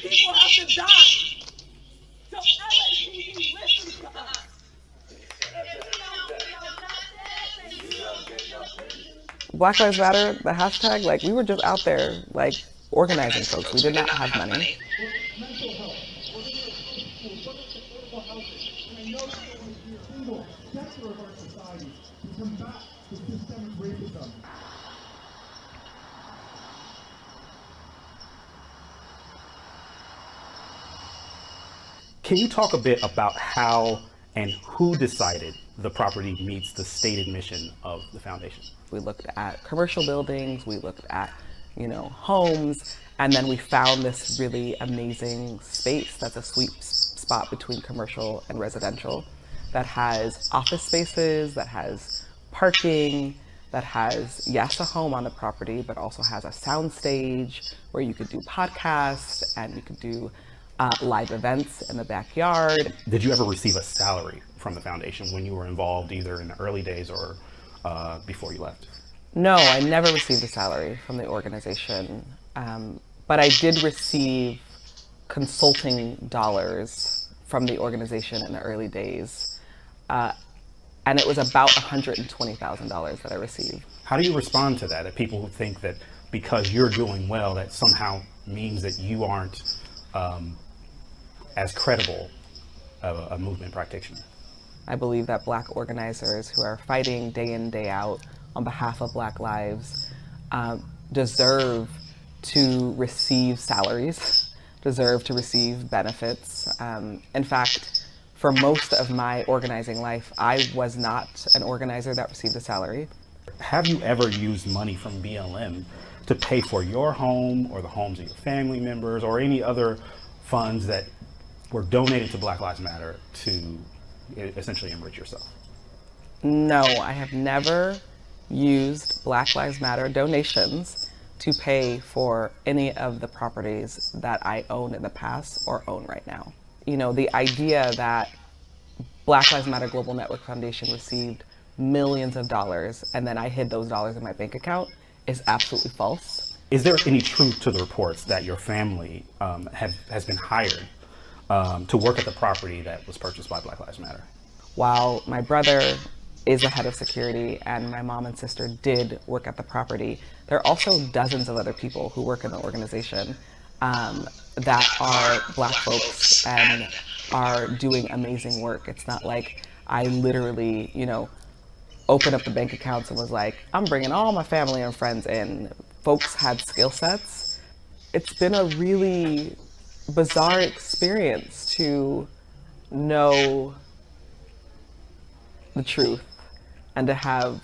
People have to die. So LAPD, listen to us. If we don't cut this, then you don't get no business. Black Lives Matter, the hashtag, like we were just out there like organizing folks. We did not have money. Can you talk a bit about how and who decided the property meets the stated mission of the foundation? We looked at commercial buildings, we looked at, homes, and then we found this really amazing space that's a sweet spot between commercial and residential that has office spaces, that has parking, that has, yes, a home on the property, but also has a sound stage where you could do podcasts and you could do live events in the backyard. Did you ever receive a salary from the foundation when you were involved, either in the early days or before you left? No, I never received a salary from the organization, but I did receive consulting dollars from the organization in the early days, and it was about $120,000 that I received. How do you respond to that? That people who think that because you're doing well, that somehow means that you aren't as credible a movement practitioner? I believe that Black organizers who are fighting day in, day out on behalf of Black lives deserve to receive salaries, deserve to receive benefits. In fact, for most of my organizing life, I was not an organizer that received a salary. Have you ever used money from BLM to pay for your home or the homes of your family members or any other funds that were donated to Black Lives Matter to essentially enrich yourself? No, I have never used Black Lives Matter donations to pay for any of the properties that I owned in the past or own right now. The idea that Black Lives Matter Global Network Foundation received millions of dollars and then I hid those dollars in my bank account is absolutely false. Is there any truth to the reports that your family has been hired to work at the property that was purchased by Black Lives Matter? While my brother is the head of security and my mom and sister did work at the property, there are also dozens of other people who work in the organization that are Black folks and are doing amazing work. It's not like I literally, opened up the bank accounts and was like, I'm bringing all my family and friends in. Folks had skill sets. It's been a really bizarre experience to know the truth and to have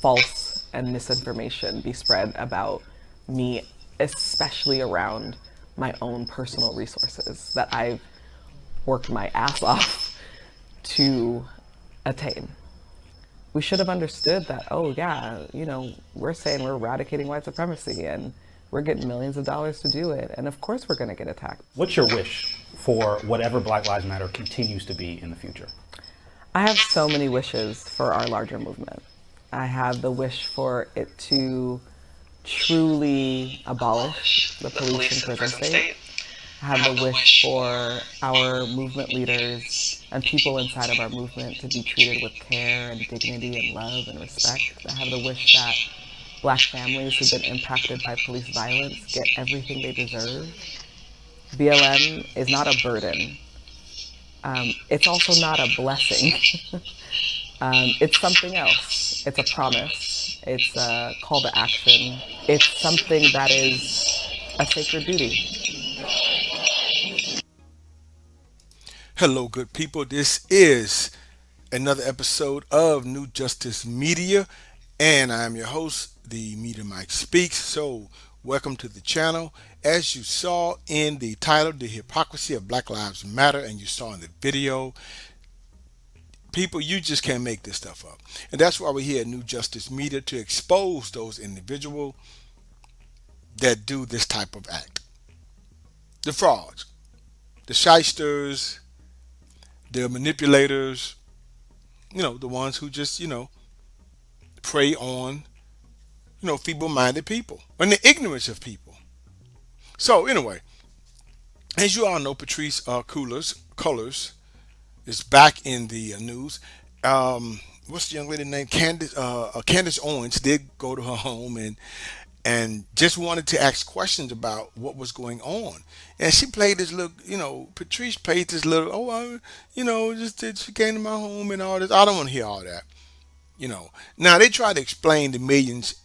false and misinformation be spread about me, especially around my own personal resources that I've worked my ass off to attain. We should have understood that, oh yeah, we're saying we're eradicating white supremacy and we're getting millions of dollars to do it. And of course we're gonna get attacked. What's your wish for whatever Black Lives Matter continues to be in the future? I have so many wishes for our larger movement. I have the wish for it to truly abolish the police and prison state. I have the wish for our movement leaders and people inside of our movement to be treated with care and dignity and love and respect. I have the wish that Black families who've been impacted by police violence get everything they deserve. BLM is not a burden. It's also not a blessing. It's something else. It's a promise. It's a call to action. It's something that is a sacred duty. Hello, good people. This is another episode of New Justice Media, and I am your host, the Media Mike Speaks. So, welcome to the channel. As you saw in the title, The Hypocrisy of Black Lives Matter, and you saw in the video, people, you just can't make this stuff up. And that's why we're here at New Justice Media, to expose those individuals that do this type of act. The frauds, the shysters, the manipulators, the ones who just, prey on, feeble-minded people and the ignorance of people. So anyway, As you all know, Patrice Cullors is back in the news. What's the young lady name? Candace Owens did go to her home and just wanted to ask questions about what was going on. And she played this little, Patrice played this little, just that she came to my home and all this. I don't want to hear all that. Now they try to explain the millions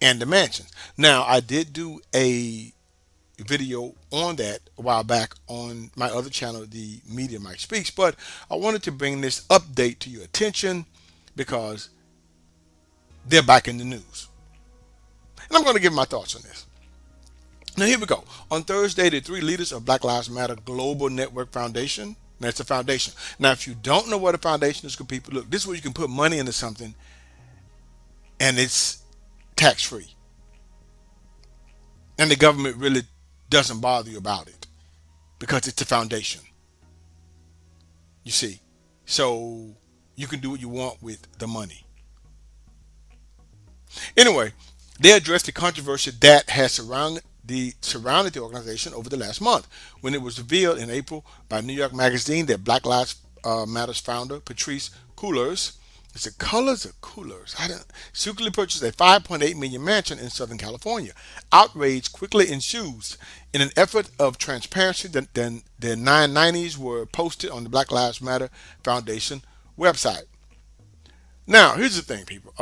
and the mansions. Now I did do a video on that a while back on my other channel, the Media Mike Speaks, but I wanted to bring this update to your attention because they're back in the news. And I'm going to give my thoughts on this. Now, here we go. On Thursday, the three leaders of Black Lives Matter Global Network Foundation, that's a foundation. Now, if you don't know what a foundation is, good people, look, this is where you can put money into something and it's tax free. And the government really doesn't bother you about it because it's a foundation. You see, so you can do what you want with the money. Anyway, they addressed the controversy that has surrounded the organization over the last month when it was revealed in April by New York Magazine that Black Lives Matters founder Patrice Cullors, it's the colors of coolers. I don't secretly purchased a 5.8 million mansion in Southern California. Outrage quickly ensues. In an effort of transparency, the 990s were posted on the Black Lives Matter Foundation website. Now, here's the thing, people.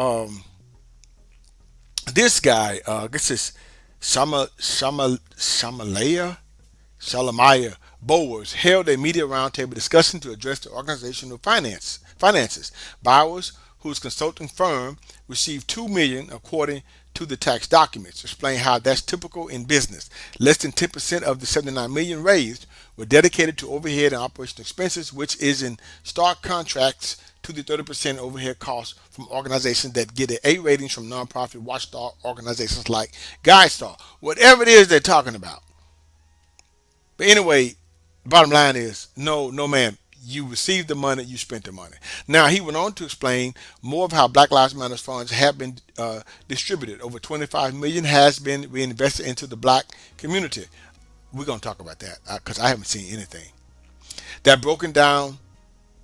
This guy, this is Shalamaya Bowers held a media roundtable discussion to address the organizational finances. Bowers, whose consulting firm received $2 million according to the tax documents, explained how that's typical in business. Less than 10% of the $79 million raised were dedicated to overhead and operational expenses, which is in stark contrast to the 30% overhead costs from organizations that get an A ratings from nonprofit watchdog organizations like GuideStar. Whatever it is they're talking about. But anyway, bottom line is no, ma'am. You received the money, you spent the money. Now he went on to explain more of how Black Lives Matter funds have been distributed. Over 25 million has been reinvested into the black community. We're gonna talk about that because I haven't seen anything. That broken down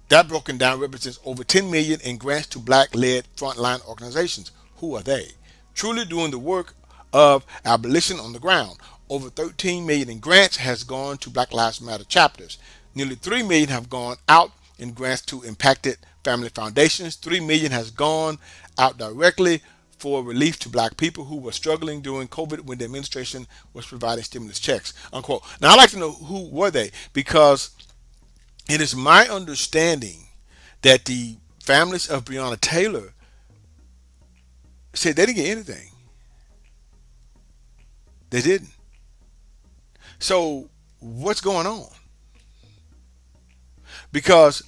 that broken down represents over 10 million in grants to black-led frontline organizations. Who are they? Truly doing the work of abolition on the ground. Over 13 million in grants has gone to Black Lives Matter chapters. Nearly 3 million have gone out in grants to impacted family foundations. 3 million has gone out directly for relief to black people who were struggling during COVID when the administration was providing stimulus checks. Unquote. Now I'd like to know who were they because it is my understanding that the families of Breonna Taylor said they didn't get anything. They didn't. So what's going on? Because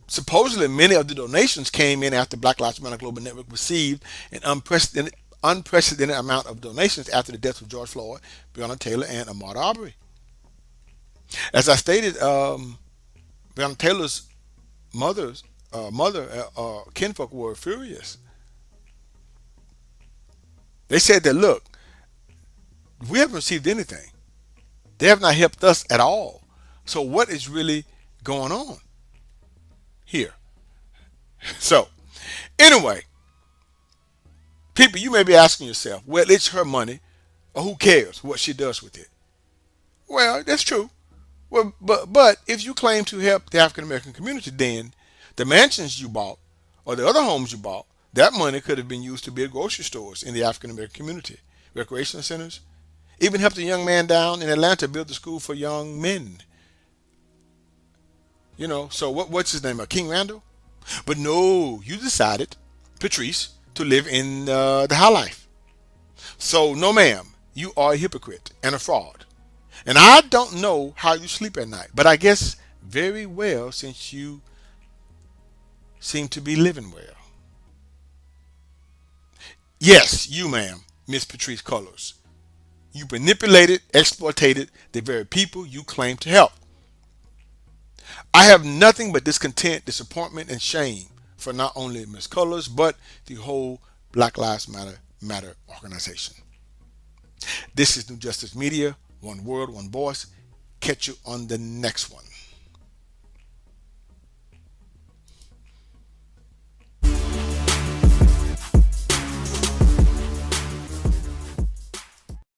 supposedly many of the donations came in after Black Lives Matter Global Network received an unprecedented amount of donations after the deaths of George Floyd, Breonna Taylor, and Ahmaud Arbery. As I stated, Breonna Taylor's kinfolk were furious. They said that, look, we haven't received anything. They have not helped us at all. So what is really going on here? So, anyway, people, you may be asking yourself, well, it's her money, or who cares what she does with it? Well, that's true. Well, but if you claim to help the African American community, then the mansions you bought or the other homes you bought, that money could have been used to build grocery stores in the African American community, recreation centers, even helped a young man down in Atlanta build a school for young men. So what's his name? King Randall? But no, you decided, Patrice, to live in the high life. So no, ma'am, you are a hypocrite and a fraud. And I don't know how you sleep at night, but I guess very well since you seem to be living well. Yes, you, ma'am, Miss Patrice Cullors. You manipulated, exploited the very people you claim to help. I have nothing but discontent, disappointment, and shame for not only Ms. Cullors, but the whole Black Lives Matter organization. This is New Justice Media, one world, one voice. Catch you on the next one.